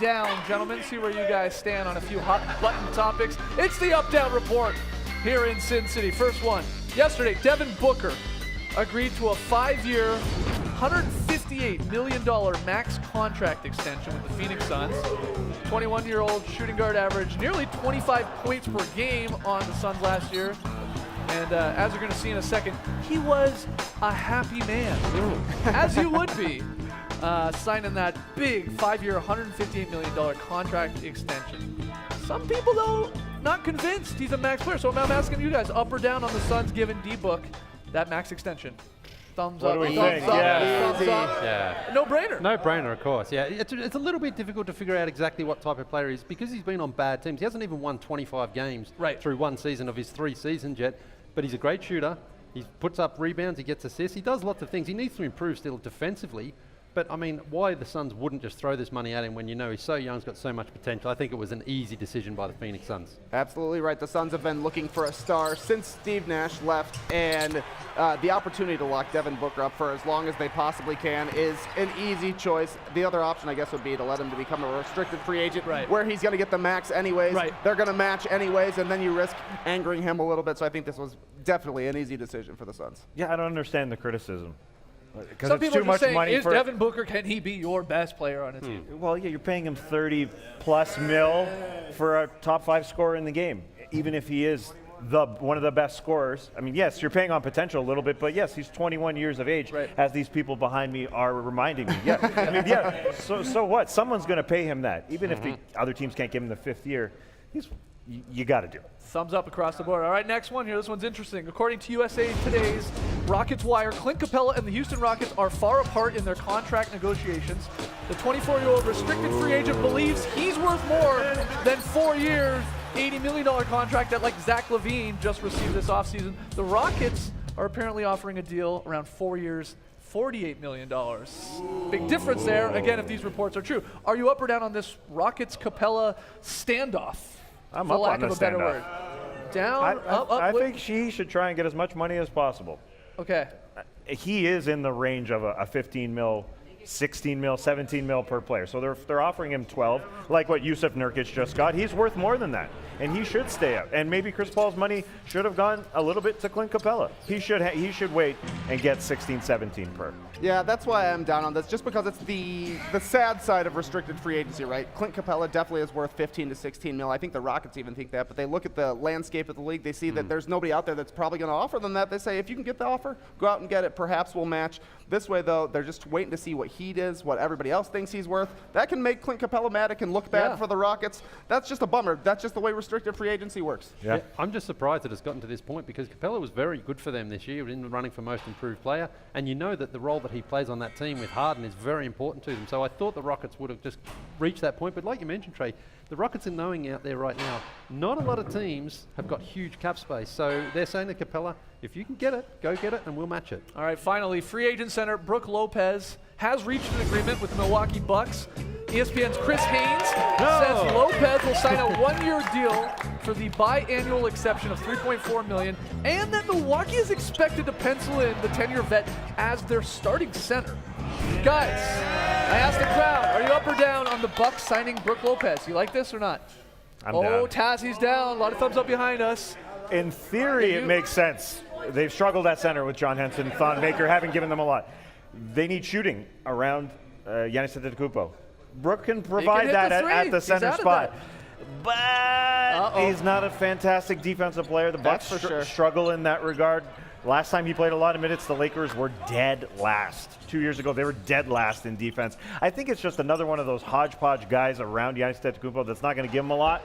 down, gentlemen. See where you guys stand on a few hot button topics. It's the Up-Down Report here in Sin City. First one, yesterday, Devin Booker agreed to a 5-year, $158 million max contract extension with the Phoenix Suns. 21-year-old shooting guard averaged nearly 25 points per game on the Suns last year. And as you're going to see in a second, he was a happy man, as you would be, signing that big 5-year, $158 million contract extension. Some people, though, not convinced he's a max player. So I'm asking you guys, up or down on the Suns giving D-Book that max extension? Thumbs up. What do we think? Thumbs up. Yeah. No brainer. No brainer, of course. Yeah, it's a little bit difficult to figure out exactly what type of player he is because he's been on bad teams. He hasn't even won 25 games through one season of his 3 seasons yet, but he's a great shooter. He puts up rebounds, he gets assists, he does lots of things. He needs to improve still defensively. But, I mean, why the Suns wouldn't just throw this money at him when you know he's so young, he's got so much potential. I think it was an easy decision by the Phoenix Suns. Absolutely right. The Suns have been looking for a star since Steve Nash left, and the opportunity to lock Devin Booker up for as long as they possibly can is an easy choice. The other option, I guess, would be to let him to become a restricted free agent where he's going to get the max anyways. They're going to match anyways, and then you risk angering him a little bit. So I think this was definitely an easy decision for the Suns. Yeah, I don't understand the criticism. Some people are just saying, is Devin Booker, can he be your best player on a team? Well, yeah, you're paying him 30+ mil for a top 5 scorer in the game, even if he is one of the best scorers. I mean, yes, you're paying on potential a little bit, but yes, he's 21 years of age, as these people behind me are reminding me. Yeah, I mean, yeah. So what? Someone's going to pay him that, even if the other teams can't give him the 5th year. You got to do it. Thumbs up across the board. All right, next one here. This one's interesting. According to USA Today's Rockets Wire, Clint Capella and the Houston Rockets are far apart in their contract negotiations. The 24-year-old restricted free agent believes he's worth more than 4 years, $80 million contract that, like Zach LaVine, just received this offseason. The Rockets are apparently offering a deal around 4 years, $48 million. Big difference there, again, if these reports are true. Are you up or down on this Rockets-Capella standoff? I'm for up lack on of the a better standoff. word. Down, up. I think she should try and get as much money as possible. Okay. He is in the range of a 15 mil, 16 mil, 17 mil per player. So they're offering him 12, like what Yusuf Nurkic just got. He's worth more than that, and he should stay up. And maybe Chris Paul's money should have gone a little bit to Clint Capella. He should wait and get 16, 17 per. Yeah, that's why I'm down on this, just because it's the sad side of restricted free agency, right? Clint Capella definitely is worth 15 to 16 mil. I think the Rockets even think that, but they look at the landscape of the league. They see that there's nobody out there that's probably going to offer them that. They say, if you can get the offer, go out and get it. Perhaps we'll match. This way, though, they're just waiting to see what he is, what everybody else thinks he's worth. That can make Clint Capella mad. It can look bad for the Rockets. That's just a bummer. That's just the way restricted free agency works. Yeah. I'm just surprised that it's gotten to this point because Capella was very good for them this year in the running for most improved player, and you know that the role that he plays on that team with Harden is very important to them. So I thought the Rockets would have just reached that point, but like you mentioned, Trey, the Rockets are knowing out there right now, not a lot of teams have got huge cap space. So they're saying to Capella, if you can get it, go get it, and we'll match it. All right, finally, free agent center Brook Lopez has reached an agreement with the Milwaukee Bucks. ESPN's Chris Haynes says Lopez will sign a 1-year deal for the biannual exception of $3.4 million, and that Milwaukee is expected to pencil in the 10-year vet as their starting center. Guys, I asked the crowd, are you up or down on the Bucks signing Brook Lopez? You like this or not? I'm down. Tassie's down. A lot of thumbs up behind us. In theory, it makes sense. They've struggled at center with John Henson, Thon Maker, haven't given them a lot. They need shooting around Giannis Antetokounmpo. Brook can provide that at the center spot. But he's not a fantastic defensive player. The Bucks struggle in that regard. Last time he played a lot of minutes, the Lakers were dead last. 2 years ago, they were dead last in defense. I think it's just another one of those hodgepodge guys around Giannis Antetokounmpo that's not going to give him a lot.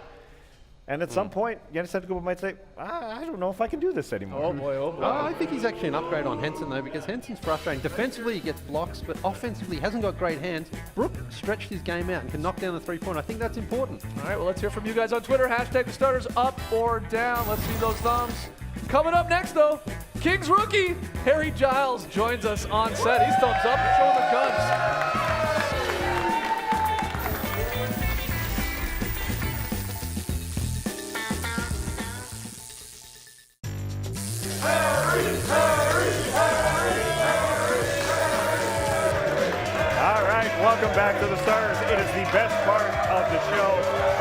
And at some point, Giannis Antetokounmpo might say, I don't know if I can do this anymore. Oh, boy. I think he's actually an upgrade on Henson, though, because Henson's frustrating. Defensively, he gets blocks, but offensively, he hasn't got great hands. Brook stretched his game out and can knock down the three-point. I think that's important. All right, well, let's hear from you guys on Twitter. Hashtag the starters up or down. Let's see those thumbs. Coming up next, though, Kings rookie Harry Giles joins us on set. He's thumbs up and showing the guns. Welcome back to the Stars. It is the best part of the show.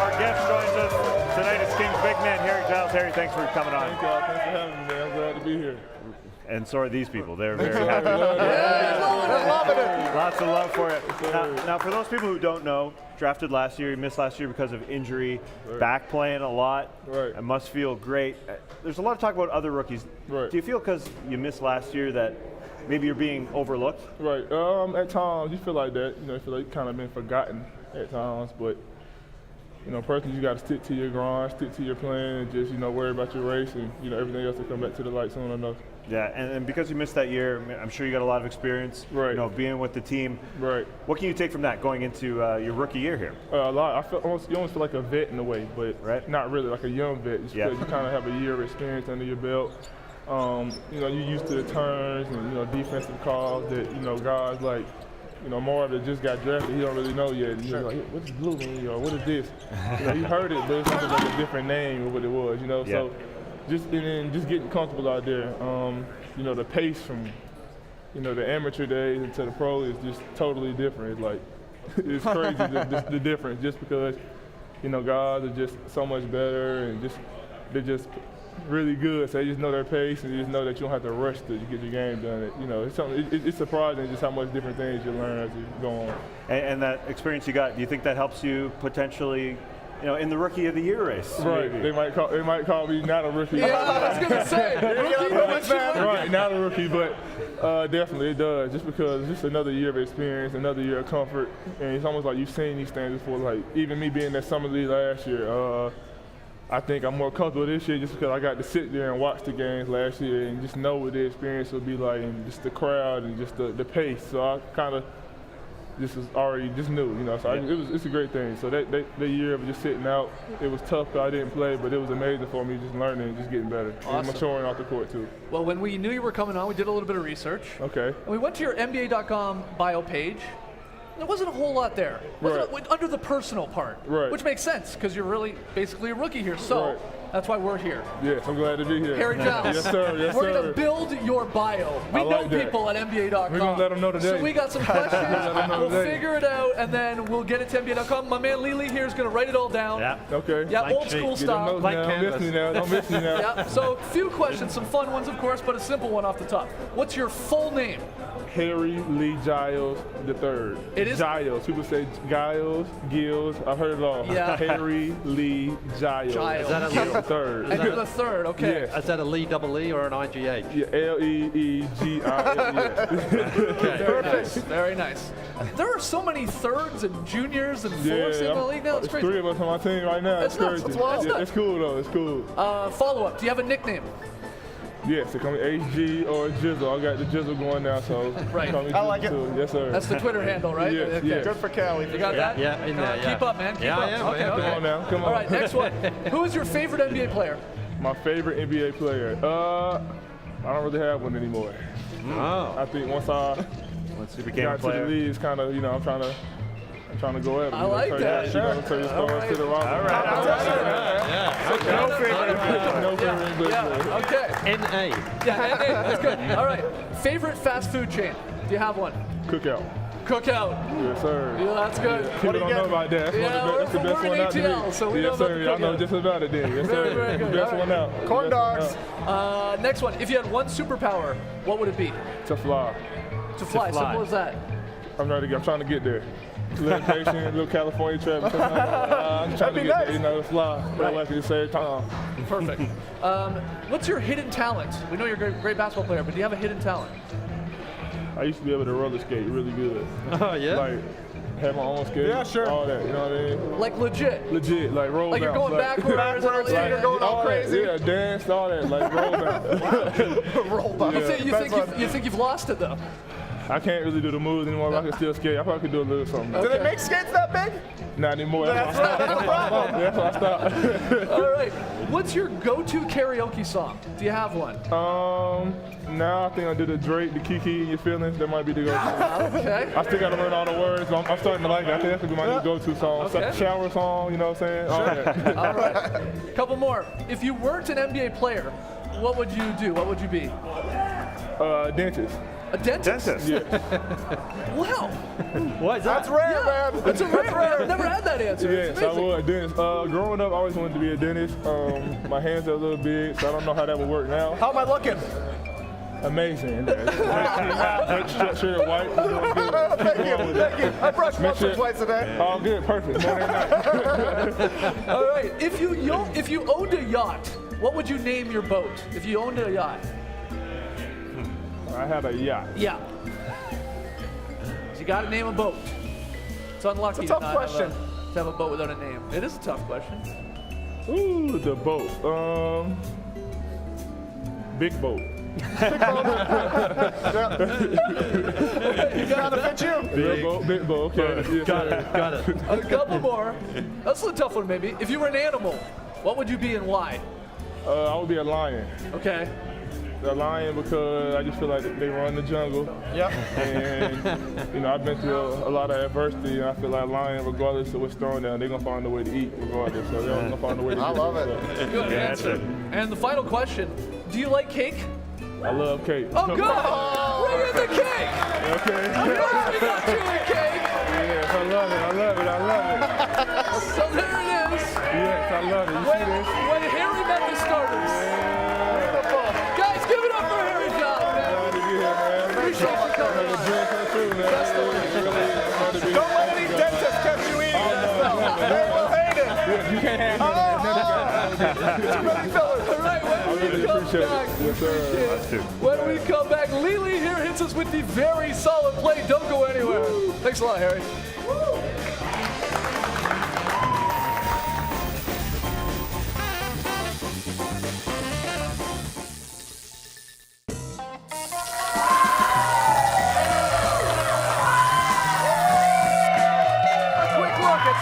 Our guest joins us tonight. It's Kings big man, Harry Giles. Harry, thanks for coming on. Thank y'all. Thanks for having me, man. I'm glad to be here. And so are these people. They're very happy. Loving it. Lots of love for it. Now, for those people who don't know, drafted last year, you missed last year because of injury, back playing a lot. Right. It must feel great. There's a lot of talk about other rookies. Right. Do you feel because you missed last year that maybe you're being overlooked? Right. At times, you feel like that. You know, you feel like you've kind of been forgotten at times. But, you know, personally, you got to stick to your grind, stick to your plan, and just, you know, worry about your race, and, you know, everything else will come back to the light soon enough. Yeah, and because you missed that year, I'm sure you got a lot of experience, right. You know, being with the team. Right. What can you take from that going into your rookie year here? A lot. I feel you almost feel like a vet in a way, but not really, like a young vet, just because you kind of have a year of experience under your belt. You know, you're used to the turns and, you know, defensive calls that, you know, guys like, you know, Marv that just got drafted, he don't really know yet. And you're like, what's blue mean? Or what is this? You know, he heard it, but it's something like a different name of what it was, you know? Yeah. So just getting comfortable out there. You know, the pace from, you know, the amateur days into the pro is just totally different. It's like, it's crazy the difference, just because, you know, guys are just so much better and they're just really good. So they just know their pace, and you just know that you don't have to rush to get your game done. You know, it's surprising just how much different things you learn as you go on. And that experience you got, do you think that helps you potentially, you know, in the Rookie of the Year race? Right. Maybe? They might call me not a rookie. Yeah, I was gonna say. Right, not a rookie, but definitely it does. Just because it's just another year of experience, another year of comfort, and it's almost like you've seen these things before. Like even me being at Summer League last year, I think I'm more comfortable this year just because I got to sit there and watch the games last year and just know what the experience would be like, and just the crowd and just the pace. So I kind of just was already just knew, you know. So it's a great thing. So that year of just sitting out, it was tough because I didn't play, but it was amazing for me just learning and just getting better. Awesome. And maturing off the court too. Well, when we knew you were coming on, we did a little bit of research. Okay. And we went to your NBA.com bio page. There wasn't a whole lot there. Under the personal part, which makes sense because you're really basically a rookie here. So that's why we're here. Yes, I'm glad to be here. Harry Giles. Yes, sir. Yes, we're sir. going to build your bio. We know people at NBA.com. We're going to let them know today. So we got some questions. We'll figure it out, and then we'll get it to NBA.com. My man Lily here is going to write it all down. Yeah. Okay. Yeah, old school style. Don't miss me now. Don't miss me now. Yeah. So a few questions, some fun ones, of course, but a simple one off the top. What's your full name? Harry Lee Giles III. It is Giles. People say Giles, Gills. I've heard it all. Yeah. Harry Lee Giles. Is that a the third. And you're the third, okay. Yes. Is that a Lee double E or an IGH? Yeah, L-E-E-G-I-L-E. Perfect. Very nice. There are so many thirds and juniors and fourths in the league now. It's There's crazy. 3 of us on my team right now. That's It's nuts. crazy. That's wild. Yeah, it's cool though. It's cool. Follow up. Do you have a nickname? Yes, they call me HG or Jizzle. I got the Jizzle going now, so Right. call me I like it. Jizzle too. Yes, sir. That's the Twitter handle, right? Yes, Okay. yes. Good for Cali. You got that? Yeah, in there, yeah. Keep up, man. Keep Yeah, up. yeah, Okay, man. okay. Come on now. Come on. All right, next one. Who is your favorite NBA player? My favorite NBA player. I don't really have one anymore. Oh. I think once I Once you became a got to the player. league, it's kind of, you know, I'm trying to go at it. I like that. You know, turn the stars to the rock. All right. No favorite. No favorite English player. Yeah, okay. NA. Yeah, that's good. All right. Favorite fast food chain? Do you have one? Cookout. Cookout. Yes, sir. Yeah, that's good. People don't know about that. That's the best we're one in out to ATL, me. so we know Yes, about sir. the I know cookout. just about it then. Yes, Very, sir. very good. Best All one right. out. Corn Best dogs. one out. Next one. If you had one superpower, what would it be? To fly. To fly. Simple as that. I'm trying to get there. A little patient, a little California traffic. I'm trying to get there, you know, to fly. But I like it to save time. Perfect. What's your hidden talent? We know you're a great basketball player, but do you have a hidden talent? I used to be able to roller skate really good. Oh, yeah? Like, have my own skate. Yeah, sure. All that, you know what I mean? Like legit. Legit, like roll Like you're bounce, going backwards. Backwards, yeah, you're going all all that, crazy. yeah, dance, all that, like roll bounce. Roll by. You think you've lost it though? I can't really do the moves anymore, but I can still skate. I probably could do a little something. Do they make skates that big? Not anymore. That's why I stopped. All right. What's your go-to karaoke song? Do you have one? Now I think I do the Drake, the Kiki, and your feelings. That might be the go-to. Okay. I still got to learn all the words. I'm starting to like it. I think that could be my new go-to song. Okay. Shower song, you know what I'm saying? All that. All right. Couple more. If you weren't an NBA player, what would you do? What would you be? Dentist. A dentist? Yeah. Wow. Why is that? That's rare, man. That's a rare. I've never had that answer. Yes, It's I amazing. was a dentist. Growing up, I always wanted to be a dentist. My hands are a little big, so I don't know how that would work now. How am I looking? Amazing. Structured and white. Thank you. I brushed once or twice a day. All good, perfect. Morning and night. All right. If you owned a yacht, what would you name your boat? If you owned a yacht. I had a yacht. Yeah. So you got to name a boat. It's unlucky It's a tough to not question. to have a boat without a name. It is a tough question. Ooh, the boat. Big boat. Big boat. Okay. Got it. A couple more. That's a tough one, maybe. If you were an animal, what would you be and why? I would be a lion. Okay. A lion because I just feel like they run the jungle. Yep. And, I've been through a lot of adversity, and I feel like a lion, regardless of what's thrown down, they're going to find a way to eat regardless. So they're going to find a way to eat. I love it. Good answer. And the final question, do you like cake? I love cake. Oh, good. Bring in the cake. Okay. Of course we got you a cake. Yes, I love it. So there it is. Yes, I love it. You see this? When Harry met the starters. Beautiful. Guys, give it up for Harry Giles, man. Glad to be here, man. Appreciate you coming on. Dream come true, man. Best of luck. Don't let any dentist catch you eating that stuff. They will hate it. You can't have none of that. All right, when we really come appreciate it. back, Yes, sir. when we come back, Lily here hits us with the very solid play. Don't go anywhere. Thanks a lot, Harry.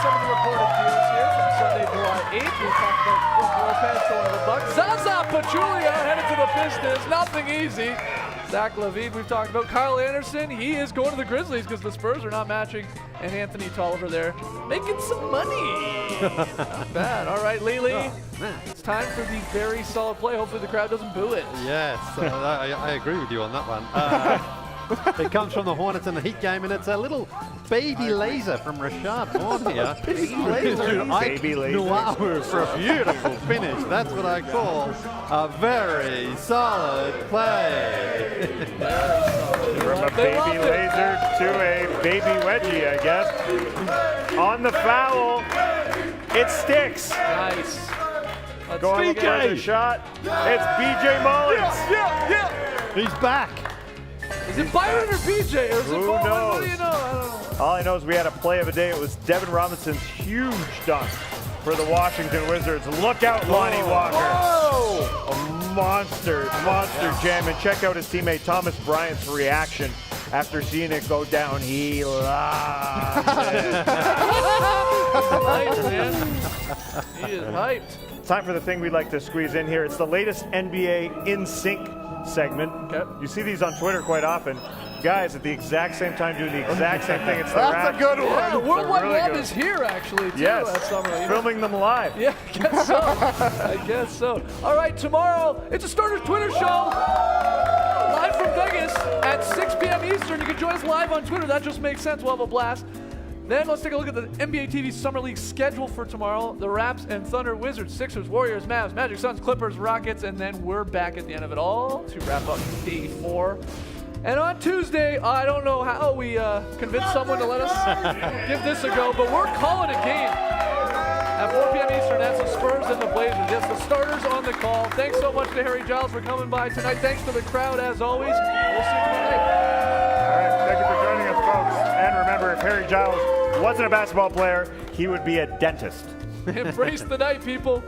Some of the reported views here from Sunday, July 8th. We talked about Brook Lopez going to the Bucks. Zaza Pachulia headed to the Pistons. Nothing easy. Zach LaVine, we've talked about. Kyle Anderson, he is going to the Grizzlies because the Spurs are not matching. And Anthony Tolliver there making some money. Not bad. All right, Lily. It's time for the very solid play. Hopefully the crowd doesn't boo it. Yes, I agree with you on that one. It comes from the Hornets in the Heat game, and it's a little baby laser from Rashad Vaughn here. Baby laser. Noir for a beautiful finish. That's what I call a very solid play. From a baby laser to a baby wedgie, I guess. On the foul, it sticks. Nice. Going for the shot. It's BJ Mullins. Yeah. He's back. Is it Byron or BJ? Or is it Who Bowman? knows? What do you know? I don't know. All I know is we had a play of the day. It was Devin Robinson's huge dunk for the Washington Wizards. Look out, Lonnie Walker. Whoa! A monster jam. And check out his teammate Thomas Bryant's reaction after seeing it go down. He loved it. Hyped, man. He is hyped. Time for the thing we'd like to squeeze in here. It's the latest NBA In Sync segment. Okay. You see these on Twitter quite often. Guys at the exact same time doing the exact same thing. It's the That's Raps. a good one. Yeah, the Worldwide really Web good. is here, actually, too. Yes, At Summer League. filming them live. Yeah, I guess so. I guess so. All right, tomorrow, it's a Starters Twitter show. Live from Vegas at 6 p.m. Eastern. You can join us live on Twitter. That just makes sense. We'll have a blast. Then let's take a look at the NBA TV Summer League schedule for tomorrow. The Raps and Thunder, Wizards, Sixers, Warriors, Mavs, Magic, Suns, Clippers, Rockets, and then we're back at the end of it all to wrap up day 4. And on Tuesday, I don't know how we convinced someone to let us give this a go, but we're calling a game at 4 p.m. Eastern. That's the Spurs and the Blazers. Yes, the starters on the call. Thanks so much to Harry Giles for coming by tonight. Thanks to the crowd, as always. We'll see you tomorrow night. All right, thank you for joining us, folks. And remember, if Harry Giles wasn't a basketball player, he would be a dentist. Embrace the night, people.